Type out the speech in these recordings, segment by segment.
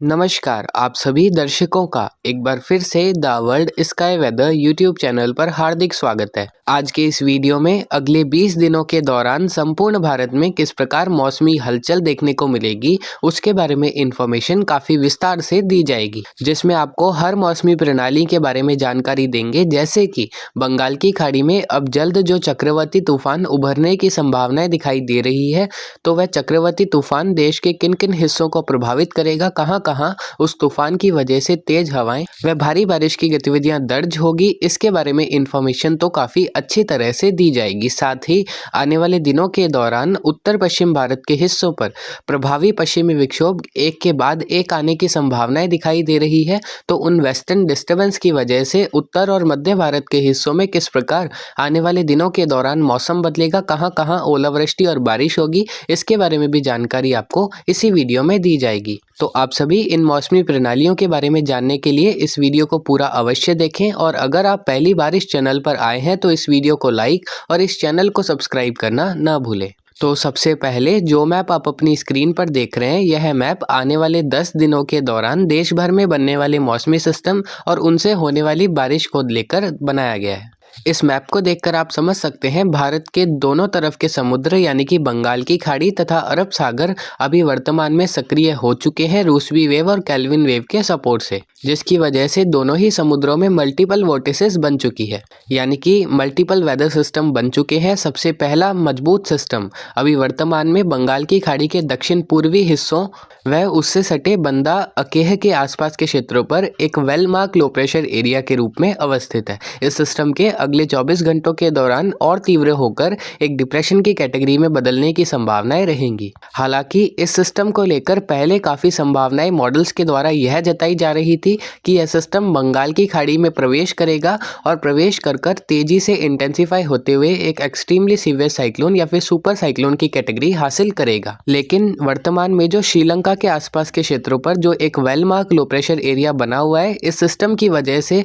नमस्कार, आप सभी दर्शकों का एक बार फिर से the world sky weather YouTube channel पर हार्दिक स्वागत है। आज के इस वीडियो में अगले 20 दिनों के दौरान संपूर्ण भारत में किस प्रकार मौसमी हलचल देखने को मिलेगी, उसके बारे में इंफॉर्मेशन काफ़ी विस्तार से दी जाएगी, जिसमें आपको हर मौसमी प्रणाली के बारे में जानकारी देंगे। जैसे कि बंगाल की खाड़ी में अब जल्द जो चक्रवाती तूफान उभरने की संभावनाएं दिखाई दे रही है, तो वह चक्रवाती तूफान देश के किन किन हिस्सों को प्रभावित करेगा, कहाँ कहाँ उस तूफान की वजह से तेज हवाएं व भारी बारिश की गतिविधियां दर्ज होगी, इसके बारे में इंफॉर्मेशन तो काफ़ी अच्छी तरह से दी जाएगी। साथ ही आने वाले दिनों के दौरान उत्तर पश्चिम भारत के हिस्सों पर प्रभावी पश्चिमी विक्षोभ एक के बाद एक आने की संभावनाएं दिखाई दे रही है। तो उन वेस्टर्न डिस्टर्बेंस की वजह से उत्तर और मध्य भारत के हिस्सों में किस प्रकार आने वाले दिनों के दौरान मौसम बदलेगा, कहाँ कहाँ ओलावृष्टि और बारिश होगी, इसके बारे में भी जानकारी आपको इसी वीडियो में दी जाएगी। तो आप सभी इन मौसमी प्रणालियों के बारे में जानने के लिए इस वीडियो को पूरा अवश्य देखें, और अगर आप पहली बार इस चैनल पर आए हैं तो इस वीडियो को लाइक और इस चैनल को सब्सक्राइब करना ना भूलें। तो सबसे पहले जो मैप आप अपनी स्क्रीन पर देख रहे हैं, यह मैप आने वाले 10 दिनों के दौरान देश भर में बनने वाले मौसमी सिस्टम और उनसे होने वाली बारिश को लेकर बनाया गया है। इस मैप को देखकर आप समझ सकते हैं भारत के दोनों तरफ के समुद्र यानी कि बंगाल की खाड़ी तथा अरब सागर अभी वर्तमान में सक्रिय हो चुके हैं रूसवी वेव और कैल्विन वेव के सपोर्ट से, जिसकी वजह से दोनों ही समुद्रों में मल्टीपल वोर्टिसेस बन चुकी है, यानी कि मल्टीपल वेदर सिस्टम बन चुके हैं। सबसे पहला मजबूत सिस्टम अभी वर्तमान में बंगाल की खाड़ी के दक्षिण पूर्वी हिस्सों व उससे सटे बंदा अकेह के आसपास के क्षेत्रों पर एक well mark low pressure area के रूप में अवस्थित है। इस सिस्टम के अगले 24 घंटों के दौरान और तीव्र होकर एक डिप्रेशन की कैटेगरी में बदलने की संभावनाएं रहेंगी। हालांकि इस सिस्टम को लेकर पहले काफ़ी संभावनाएं मॉडल्स के द्वारा यह जताई जा रही थी कि यह सिस्टम बंगाल की खाड़ी में प्रवेश करेगा और प्रवेश कर तेजी से इंटेंसिफाई होते हुए एक एक्सट्रीमली सीवियर साइक्लोन या फिर सुपर साइक्लोन की कैटेगरी हासिल करेगा। लेकिन वर्तमान में जो श्रीलंका के आसपास के क्षेत्रों पर जो एक well mark low pressure area बना हुआ है, इस सिस्टम की वजह से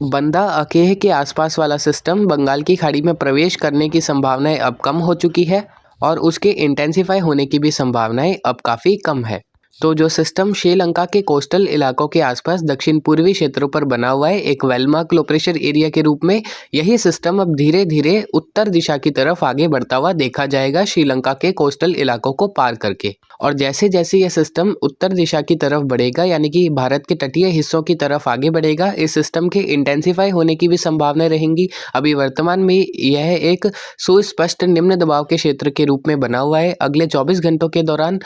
बंदा अकेह के आसपास वाला सिस्टम बंगाल की खाड़ी में प्रवेश करने की संभावनाएं अब कम हो चुकी है और उसके इंटेंसिफाई होने की भी संभावनाएं अब काफ़ी कम है। तो जो सिस्टम श्रीलंका के कोस्टल इलाकों के आसपास दक्षिण पूर्वी क्षेत्रों पर बना हुआ है एक well mark low pressure area के रूप में, यही सिस्टम अब धीरे धीरे उत्तर दिशा की तरफ आगे बढ़ता हुआ देखा जाएगा श्रीलंका के कोस्टल इलाकों को पार करके। और जैसे जैसे यह सिस्टम उत्तर दिशा की तरफ बढ़ेगा यानी कि भारत के तटीय हिस्सों की तरफ आगे बढ़ेगा, इस सिस्टम के इंटेंसिफाई होने की भी संभावनाएं रहेंगी। अभी वर्तमान में यह एक सुस्पष्ट निम्न दबाव के क्षेत्र के रूप में बना हुआ है। अगले 24 घंटों के दौरान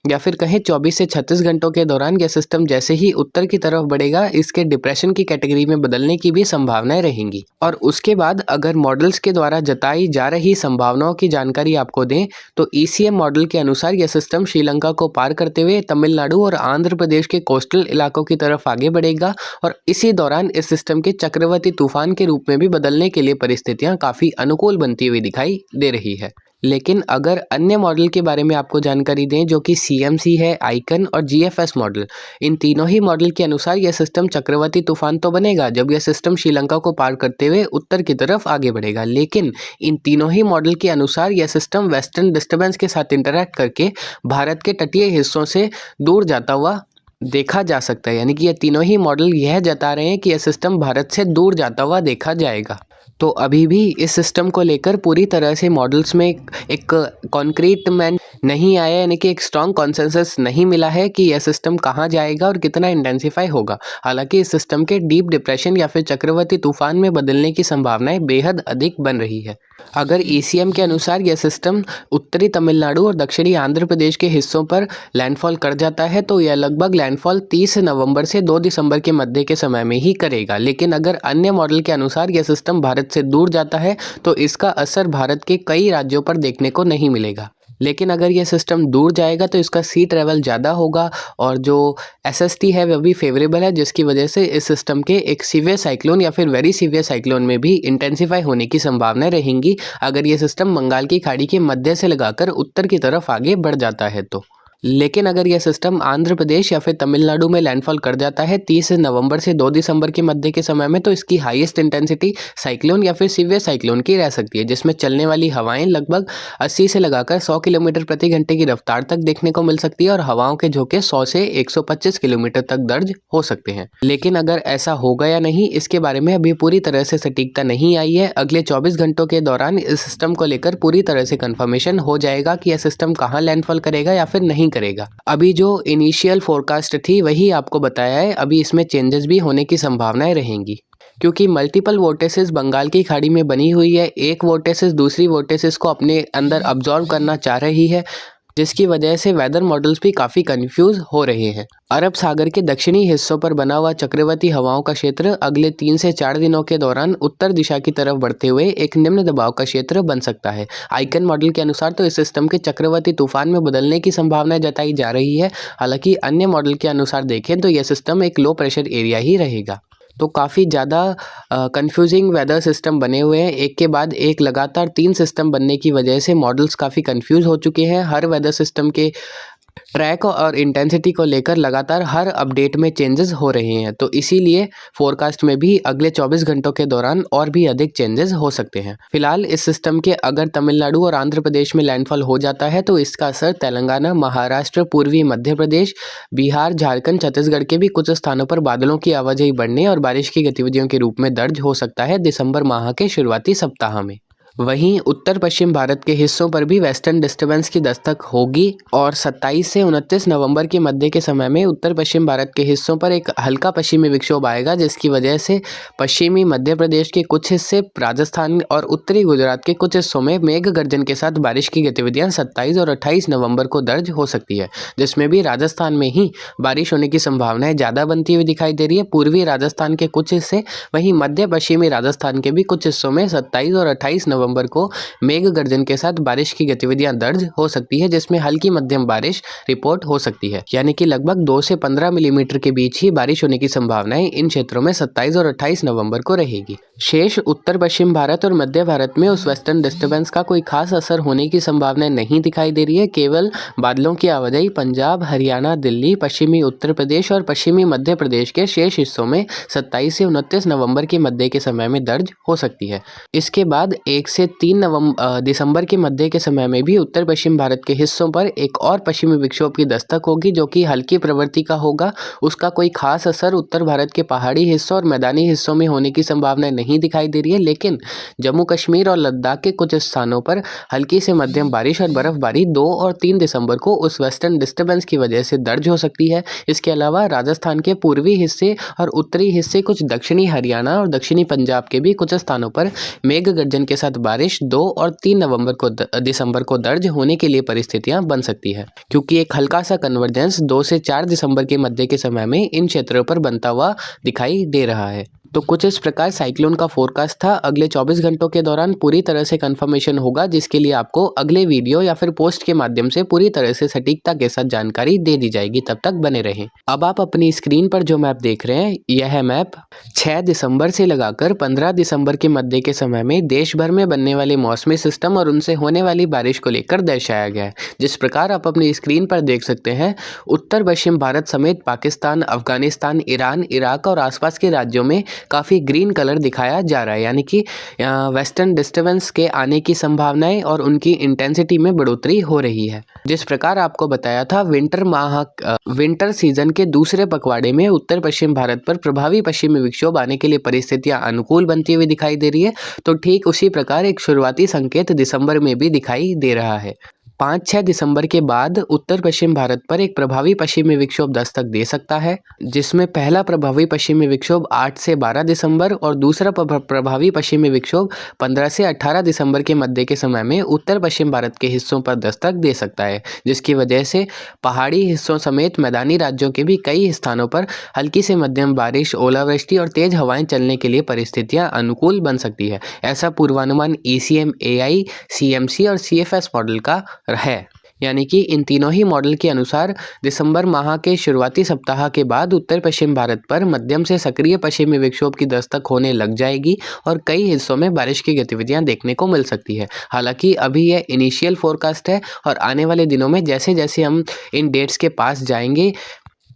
या फिर कहें 24 से 36 घंटों के दौरान यह सिस्टम जैसे ही उत्तर की तरफ बढ़ेगा, इसके डिप्रेशन की कैटेगरी में बदलने की भी संभावनाएं रहेंगी। और उसके बाद अगर मॉडल्स के द्वारा जताई जा रही संभावनाओं की जानकारी आपको दें तो ECM मॉडल के अनुसार यह सिस्टम श्रीलंका को पार करते हुए तमिलनाडु और आंध्र प्रदेश के कोस्टल इलाकों की तरफ आगे बढ़ेगा और इसी दौरान इस सिस्टम के चक्रवाती तूफान के रूप में भी बदलने के लिए परिस्थितियाँ काफ़ी अनुकूल बनती हुई दिखाई दे रही है। लेकिन अगर अन्य मॉडल के बारे में आपको जानकारी दें जो कि CMC है, आइकन और GFS मॉडल, इन तीनों ही मॉडल के अनुसार यह सिस्टम चक्रवाती तूफान तो बनेगा जब यह सिस्टम श्रीलंका को पार करते हुए उत्तर की तरफ आगे बढ़ेगा, लेकिन इन तीनों ही मॉडल के अनुसार यह सिस्टम वेस्टर्न डिस्टर्बेंस के साथ इंटरैक्ट करके भारत के तटीय हिस्सों से दूर जाता हुआ देखा जा सकता है। यानी कि ये तीनों ही मॉडल यह जता रहे हैं कि यह सिस्टम भारत से दूर जाता हुआ देखा जाएगा। तो अभी भी इस सिस्टम को लेकर पूरी तरह से मॉडल्स में एक कॉन्क्रीट मैन नहीं आया, यानी कि एक स्ट्रॉन्ग कॉन्सेंसस नहीं मिला है कि यह सिस्टम कहाँ जाएगा और कितना इंटेंसिफाई होगा। हालांकि इस सिस्टम के डीप डिप्रेशन या फिर चक्रवाती तूफान में बदलने की संभावनाएं बेहद अधिक बन रही है। अगर ECM के अनुसार यह सिस्टम उत्तरी तमिलनाडु और दक्षिणी आंध्र प्रदेश के हिस्सों पर लैंडफॉल कर जाता है तो यह लगभग लैंडफॉल 30 नवंबर से 2 दिसंबर के मध्य के समय में ही करेगा। लेकिन अगर अन्य मॉडल के अनुसार यह सिस्टम भारत से दूर जाता है तो इसका असर भारत के कई राज्यों पर देखने को नहीं मिलेगा। लेकिन अगर यह सिस्टम दूर जाएगा तो इसका सी ट्रैवल ज़्यादा होगा और जो SST है वह भी फेवरेबल है, जिसकी वजह से इस सिस्टम के एक सीवियर साइक्लोन या फिर वेरी सीवियर साइक्लोन में भी इंटेंसिफाई होने की संभावनाएं रहेंगी अगर यह सिस्टम बंगाल की खाड़ी के मध्य से लगाकर उत्तर की तरफ आगे बढ़ जाता है तो। लेकिन अगर यह सिस्टम आंध्र प्रदेश या फिर तमिलनाडु में लैंडफॉल कर जाता है 30 नवंबर से 2 दिसंबर के मध्य के समय में, तो इसकी हाईएस्ट इंटेंसिटी साइक्लोन या फिर सीवियर साइक्लोन की रह सकती है, जिसमें चलने वाली हवाएं लगभग 80 से लगाकर 100 किलोमीटर प्रति घंटे की रफ्तार तक देखने को मिल सकती है और हवाओं के झोंके 100 से 125 किलोमीटर तक दर्ज हो सकते हैं। लेकिन अगर ऐसा होगा या नहीं, इसके बारे में अभी पूरी तरह से सटीकता नहीं आई है। अगले 24 घंटों के दौरान इस सिस्टम को लेकर पूरी तरह से कंफर्मेशन हो जाएगा कि यह सिस्टम कहाँ लैंडफॉल करेगा या फिर नहीं करेगा। अभी जो इनिशियल फोरकास्ट थी वही आपको बताया है, अभी इसमें चेंजेस भी होने की संभावनाएं रहेंगी, क्योंकि मल्टीपल वोर्टिसेस बंगाल की खाड़ी में बनी हुई है। एक वोर्टिसिस दूसरी वोर्टिसिस को अपने अंदर अब्जॉर्व करना चाह रही है, जिसकी वजह से वेदर मॉडल्स भी काफ़ी कंफ्यूज हो रहे हैं। अरब सागर के दक्षिणी हिस्सों पर बना हुआ चक्रवाती हवाओं का क्षेत्र अगले 3 से 4 दिनों के दौरान उत्तर दिशा की तरफ बढ़ते हुए एक निम्न दबाव का क्षेत्र बन सकता है। आइकन मॉडल के अनुसार तो इस सिस्टम के चक्रवाती तूफान में बदलने की संभावना जताई जा रही है। हालांकि अन्य मॉडल के अनुसार देखें तो यह सिस्टम एक लो प्रेशर एरिया ही रहेगा। तो काफ़ी ज़्यादा कंफ्यूजिंग वेदर सिस्टम बने हुए हैं। एक के बाद एक लगातार 3 सिस्टम बनने की वजह से मॉडल्स काफ़ी कंफ्यूज हो चुके हैं। हर वेदर सिस्टम के ट्रैक और इंटेंसिटी को लेकर लगातार हर अपडेट में चेंजेस हो रहे हैं, तो इसीलिए फोरकास्ट में भी अगले 24 घंटों के दौरान और भी अधिक चेंजेस हो सकते हैं। फिलहाल इस सिस्टम के अगर तमिलनाडु और आंध्र प्रदेश में लैंडफॉल हो जाता है तो इसका असर तेलंगाना, महाराष्ट्र, पूर्वी मध्य प्रदेश, बिहार, झारखंड, छत्तीसगढ़ के भी कुछ स्थानों पर बादलों की आवाजाही बढ़ने और बारिश की गतिविधियों के रूप में दर्ज हो सकता है दिसंबर माह के शुरुआती सप्ताह में। वहीं उत्तर पश्चिम भारत के हिस्सों पर भी वेस्टर्न डिस्टर्बेंस की दस्तक होगी और 27 से 29 नवंबर के मध्य के समय में उत्तर पश्चिम भारत के हिस्सों पर एक हल्का पश्चिमी विक्षोभ आएगा, जिसकी वजह से पश्चिमी मध्य प्रदेश के कुछ हिस्से, राजस्थान और उत्तरी गुजरात के कुछ हिस्सों में मेघ गर्जन के साथ बारिश की गतिविधियां 27 और 28 नवंबर को दर्ज हो सकती है, जिसमें भी राजस्थान में ही बारिश होने की संभावनाएं ज़्यादा बनती हुई दिखाई दे रही है। पूर्वी राजस्थान के कुछ हिस्से, वहीं मध्य पश्चिमी राजस्थान के भी कुछ हिस्सों में 27 और 28 नवंबर को मेघ गर्जन के साथ बारिश की गतिविधियां दर्ज हो सकती है, जिसमें हल्की मध्यम बारिश रिपोर्ट हो सकती है, यानी कि लगभग 2 से 15 मिलीमीटर के बीच ही बारिश होने की संभावनाएं इन क्षेत्रों में 27 और 28 नवंबर को रहेगी। शेष उत्तर पश्चिम भारत और मध्य भारत में उस वेस्टर्न डिस्टर्बेंस का कोई खास असर होने की संभावना नहीं दिखाई दे रही है। केवल बादलों की आवाजाही पंजाब, हरियाणा, दिल्ली, पश्चिमी उत्तर प्रदेश और पश्चिमी मध्य प्रदेश के शेष हिस्सों में 27 से 29 नवंबर के मध्य के समय में दर्ज हो सकती है। इसके बाद 1 से 3 दिसंबर के मध्य के समय में भी उत्तर पश्चिम भारत के हिस्सों पर एक और पश्चिमी विक्षोभ की दस्तक होगी, जो कि हल्की प्रवृत्ति का होगा। उसका कोई खास असर उत्तर भारत के पहाड़ी हिस्सों और मैदानी हिस्सों में होने की संभावना नहीं दिखाई दे रही है, लेकिन जम्मू कश्मीर और लद्दाख के कुछ स्थानों पर हल्की से मध्यम बारिश और बर्फबारी 2 और 3 दिसंबर को उस वेस्टर्न डिस्टर्बेंस की वजह से दर्ज हो सकती है। इसके अलावा राजस्थान के पूर्वी हिस्से और उत्तरी हिस्से, कुछ दक्षिणी हरियाणा और दक्षिणी पंजाब के भी कुछ स्थानों पर मेघ गर्जन के साथ बारिश 2 और 3 नवंबर को दिसंबर को दर्ज होने के लिए परिस्थितियां बन सकती है, क्योंकि एक हल्का सा कन्वर्जेंस 2 से 4 दिसंबर के मध्य के समय में इन क्षेत्रों पर बनता हुआ दिखाई दे रहा है। तो कुछ इस प्रकार साइक्लोन का फोरकास्ट था। अगले 24 घंटों के दौरान पूरी तरह से कंफर्मेशन होगा, जिसके लिए आपको अगले वीडियो या फिर पोस्ट के माध्यम से पूरी तरह से सटीकता के साथ जानकारी दे दी जाएगी। तब तक बने रहें। अब आप अपनी स्क्रीन पर जो मैप देख रहे हैं, यह मैप 6 दिसंबर से लगाकर 15 दिसंबर के मध्य के समय में देश भर में बनने वाले मौसमी सिस्टम और उनसे होने वाली बारिश को लेकर दर्शाया गया है। जिस प्रकार आप अपनी स्क्रीन पर देख सकते हैं, उत्तर पश्चिम भारत समेत पाकिस्तान, अफगानिस्तान, ईरान, इराक और आसपास के राज्यों में काफ़ी ग्रीन कलर दिखाया जा रहा है, यानी कि वेस्टर्न डिस्टर्बेंस के आने की संभावनाएं और उनकी इंटेंसिटी में बढ़ोतरी हो रही है। जिस प्रकार आपको बताया था, विंटर सीजन के दूसरे पखवाड़े में उत्तर पश्चिम भारत पर प्रभावी पश्चिमी विक्षोभ आने के लिए परिस्थितियां अनुकूल बनती हुई दिखाई दे रही है। तो ठीक उसी प्रकार एक शुरुआती संकेत दिसंबर में भी दिखाई दे रहा है। 5-6 दिसंबर के बाद उत्तर पश्चिम भारत पर एक प्रभावी पश्चिमी विक्षोभ दस्तक दे सकता है, जिसमें पहला प्रभावी पश्चिमी विक्षोभ 8 से 12 दिसंबर और दूसरा प्रभावी पश्चिमी विक्षोभ 15 से 18 दिसंबर के मध्य के समय में उत्तर पश्चिम भारत के हिस्सों पर दस्तक दे सकता है, जिसकी वजह से पहाड़ी हिस्सों समेत मैदानी राज्यों के भी कई स्थानों पर हल्की से मध्यम बारिश, ओलावृष्टि और तेज हवाएं चलने के लिए परिस्थितियां अनुकूल बन सकती है। ऐसा पूर्वानुमान ECM, AI, CMC और CFS मॉडल का है। यानी कि इन तीनों ही मॉडल के अनुसार दिसंबर माह के शुरुआती सप्ताह के बाद उत्तर पश्चिम भारत पर मध्यम से सक्रिय पश्चिमी विक्षोभ की दस्तक होने लग जाएगी और कई हिस्सों में बारिश की गतिविधियां देखने को मिल सकती है। हालांकि अभी यह इनिशियल फोरकास्ट है और आने वाले दिनों में जैसे जैसे हम इन डेट्स के पास जाएंगे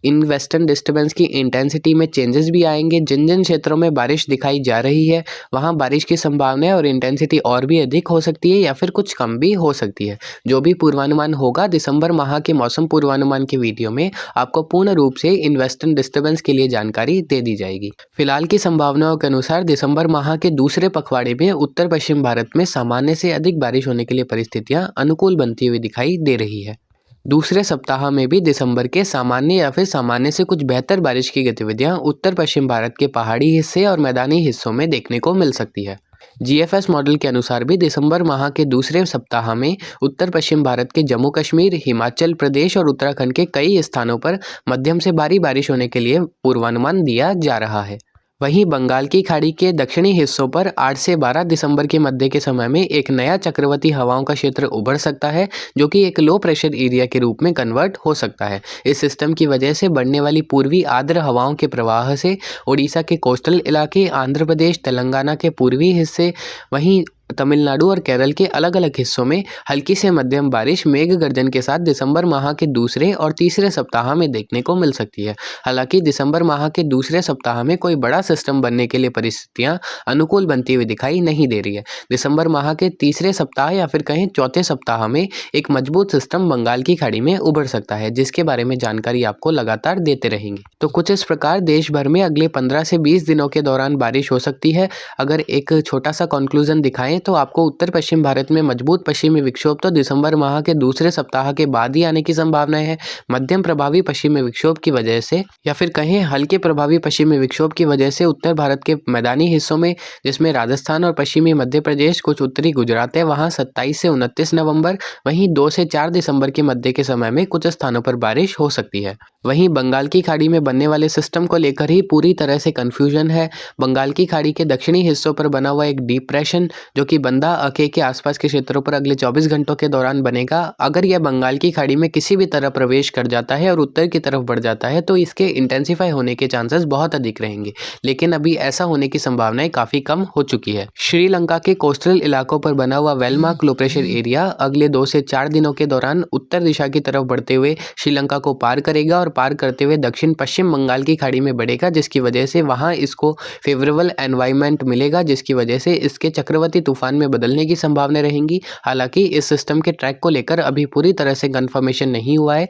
इन वेस्टर्न डिस्टर्बेंस की इंटेंसिटी में चेंजेस भी आएंगे। जिन जिन क्षेत्रों में बारिश दिखाई जा रही है वहाँ बारिश की संभावना और इंटेंसिटी और भी अधिक हो सकती है या फिर कुछ कम भी हो सकती है। जो भी पूर्वानुमान होगा दिसंबर माह के मौसम पूर्वानुमान के वीडियो में आपको पूर्ण रूप से इन वेस्टर्न डिस्टर्बेंस के लिए जानकारी दे दी जाएगी। फिलहाल की संभावनाओं के अनुसार दिसंबर माह के दूसरे पखवाड़े में उत्तर पश्चिम भारत में सामान्य से अधिक बारिश होने के लिए परिस्थितियां अनुकूल बनती हुई दिखाई दे रही है। दूसरे सप्ताह में भी दिसंबर के सामान्य या फिर सामान्य से कुछ बेहतर बारिश की गतिविधियां उत्तर पश्चिम भारत के पहाड़ी हिस्से और मैदानी हिस्सों में देखने को मिल सकती है। जीएफएस मॉडल के अनुसार भी दिसंबर माह के दूसरे सप्ताह में उत्तर पश्चिम भारत के जम्मू कश्मीर, हिमाचल प्रदेश और उत्तराखंड के कई स्थानों पर मध्यम से भारी बारिश होने के लिए पूर्वानुमान दिया जा रहा है। वहीं बंगाल की खाड़ी के दक्षिणी हिस्सों पर 8 से 12 दिसंबर के मध्य के समय में एक नया चक्रवाती हवाओं का क्षेत्र उभर सकता है जो कि एक लो प्रेशर एरिया के रूप में कन्वर्ट हो सकता है। इस सिस्टम की वजह से बढ़ने वाली पूर्वी आर्द्र हवाओं के प्रवाह से उड़ीसा के कोस्टल इलाके, आंध्र प्रदेश, तेलंगाना के पूर्वी हिस्से, वहीं तमिलनाडु और केरल के अलग अलग हिस्सों में हल्की से मध्यम बारिश मेघ गर्जन के साथ दिसंबर माह के दूसरे और तीसरे सप्ताह में देखने को मिल सकती है। हालांकि दिसंबर माह के दूसरे सप्ताह में कोई बड़ा सिस्टम बनने के लिए परिस्थितियां अनुकूल बनती हुई दिखाई नहीं दे रही है। दिसंबर माह के तीसरे सप्ताह या फिर कहें चौथे सप्ताह में एक मजबूत सिस्टम बंगाल की खाड़ी में उभर सकता है जिसके बारे में जानकारी आपको लगातार देते रहेंगे। तो कुछ इस प्रकार देश भर में अगले 15 से 20 दिनों के दौरान बारिश हो सकती है। अगर एक छोटा सा कंक्लूजन दिखाएं तो आपको उत्तर पश्चिम भारत में मजबूत पश्चिमी विक्षोभ तो दिसंबर माह के दूसरे सप्ताह के बाद ही आने की संभावना है। मध्यम प्रभावी पश्चिमी विक्षोभ की वजह से या फिर कहें हल्के प्रभावी पश्चिमी विक्षोभ की वजह से उत्तर भारत के मैदानी हिस्सों में जिसमें राजस्थान और पश्चिमी मध्य प्रदेश, कुछ उत्तरी गुजरात है, वहां 27 से 29 नवंबर, वहीं 2 से 4 दिसंबर के मध्य के समय में कुछ स्थानों पर बारिश हो सकती है। वहीं बंगाल की खाड़ी में बनने वाले सिस्टम को लेकर ही पूरी तरह से कंफ्यूजन है। बंगाल की खाड़ी के दक्षिणी हिस्सों पर बना हुआ एक डिप्रेशन जो कि बंदा अके के आसपास के क्षेत्रों पर अगले 24 घंटों के दौरान बनेगा। अगर यह बंगाल की खाड़ी में किसी भी तरह प्रवेश कर जाता है और उत्तर की तरफ बढ़ जाता है तो इसके इंटेंसिफाई होने के चांसेस बहुत अधिक रहेंगे, लेकिन अभी ऐसा होने की संभावनाएं काफी कम हो चुकी है। श्रीलंका के कोस्टल इलाकों पर बना हुआ वेलमार्क लो प्रेशर एरिया अगले 2 से 4 दिनों के दौरान उत्तर दिशा की तरफ बढ़ते हुए श्रीलंका को पार करेगा और पार करते हुए दक्षिण पश्चिम बंगाल की खाड़ी में बढ़ेगा, जिसकी वजह से वहां इसको फेवरेबल एनवायरनमेंट मिलेगा, जिसकी वजह से इसके चक्रवाती तूफान में बदलने की संभावना रहेंगी। हालांकि इस सिस्टम के ट्रैक को लेकर अभी पूरी तरह से कंफर्मेशन नहीं हुआ है।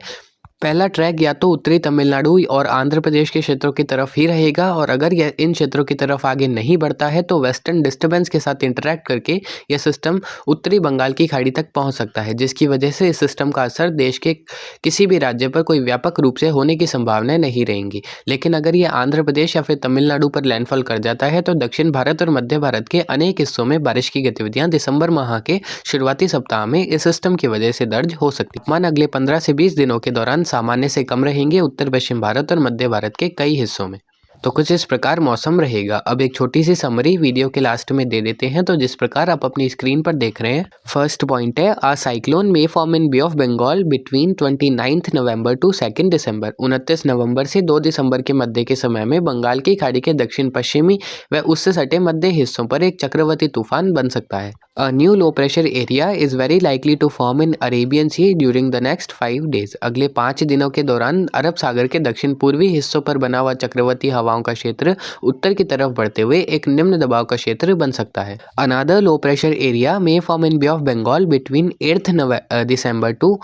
पहला ट्रैक या तो उत्तरी तमिलनाडु और आंध्र प्रदेश के क्षेत्रों की तरफ ही रहेगा और अगर यह इन क्षेत्रों की तरफ आगे नहीं बढ़ता है तो वेस्टर्न डिस्टर्बेंस के साथ इंटरैक्ट करके यह सिस्टम उत्तरी बंगाल की खाड़ी तक पहुंच सकता है, जिसकी वजह से इस सिस्टम का असर देश के किसी भी राज्य पर कोई व्यापक रूप से होने की संभावनाएं नहीं रहेंगी। लेकिन अगर यह आंध्र प्रदेश या फिर तमिलनाडु पर लैंडफॉल कर जाता है तो दक्षिण भारत और मध्य भारत के अनेक हिस्सों में बारिश की गतिविधियां दिसंबर माह के शुरुआती सप्ताह में इस सिस्टम की वजह से दर्ज हो सकती है। अगले 15 से 20 दिनों के दौरान सामान्य से कम रहेंगे उत्तर पश्चिम भारत और मध्य भारत के कई हिस्सों में। तो कुछ इस प्रकार मौसम रहेगा। अब एक छोटी सी समरी वीडियो के लास्ट में दे देते हैं। तो जिस प्रकार आप अपनी स्क्रीन पर देख रहे हैं, फर्स्ट पॉइंट है a cyclone may form in bay of Bengal between 29 November to 2 December. 29 नवंबर से 2 दिसंबर के मध्य के समय में बंगाल की खाड़ी के दक्षिण पश्चिमी व उससे सटे मध्य हिस्सों पर एक चक्रवाती तूफान बन सकता है। A new low pressure area is very likely to form in Arabian Sea during the next 5 days. अगले 5 दिनों के दौरान अरब सागर के दक्षिण पूर्वी हिस्सों पर बना हुआ चक्रवाती हवाओं का क्षेत्र उत्तर की तरफ बढ़ते हुए एक निम्न दबाव का क्षेत्र बन सकता है। Another low pressure area may form in Bay of Bengal between 8th December to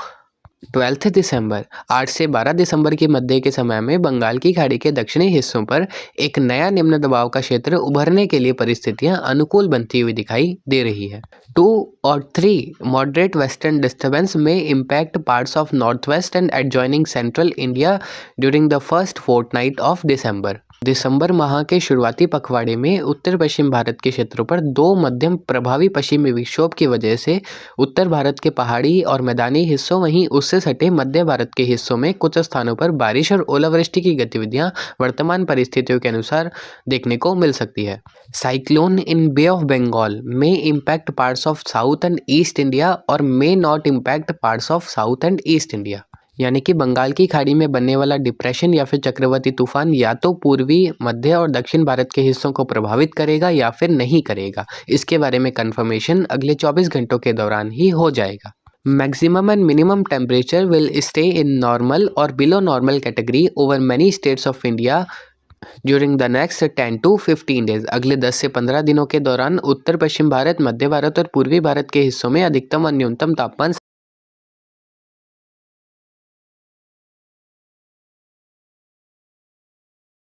12 दिसंबर। 8 से 12 दिसंबर के मध्य के समय में बंगाल की खाड़ी के दक्षिणी हिस्सों पर एक नया निम्न दबाव का क्षेत्र उभरने के लिए परिस्थितियां अनुकूल बनती हुई दिखाई दे रही है। 2 और 3 मॉडरेट वेस्टर्न डिस्टर्बेंस में impact parts of north west and adjoining central India during the first fortnight of December. दिसंबर माह के शुरुआती पखवाड़े में उत्तर पश्चिम भारत के क्षेत्रों पर दो मध्यम प्रभावी पश्चिमी विक्षोभ की वजह से उत्तर भारत के पहाड़ी और मैदानी हिस्सों वहीं उससे सटे मध्य भारत के हिस्सों में कुछ स्थानों पर बारिश और ओलावृष्टि की गतिविधियां वर्तमान परिस्थितियों के अनुसार देखने को मिल सकती है। Cyclone in bay of Bengal may impact parts of south and east India और may not impact parts of south and east India. यानी कि बंगाल की खाड़ी में बनने वाला डिप्रेशन या फिर चक्रवाती तूफान या तो पूर्वी, मध्य और दक्षिण भारत के हिस्सों को प्रभावित करेगा या फिर नहीं करेगा। इसके बारे में कंफर्मेशन अगले 24 घंटों के दौरान ही हो जाएगा। Maximum and minimum temperature will stay in normal और below normal category over many states of India during the next 10 to 15 days. अगले 10 से 15 दिनों के दौरान उत्तर पश्चिम भारत, मध्य भारत और पूर्वी भारत के हिस्सों में अधिकतम और न्यूनतम तापमान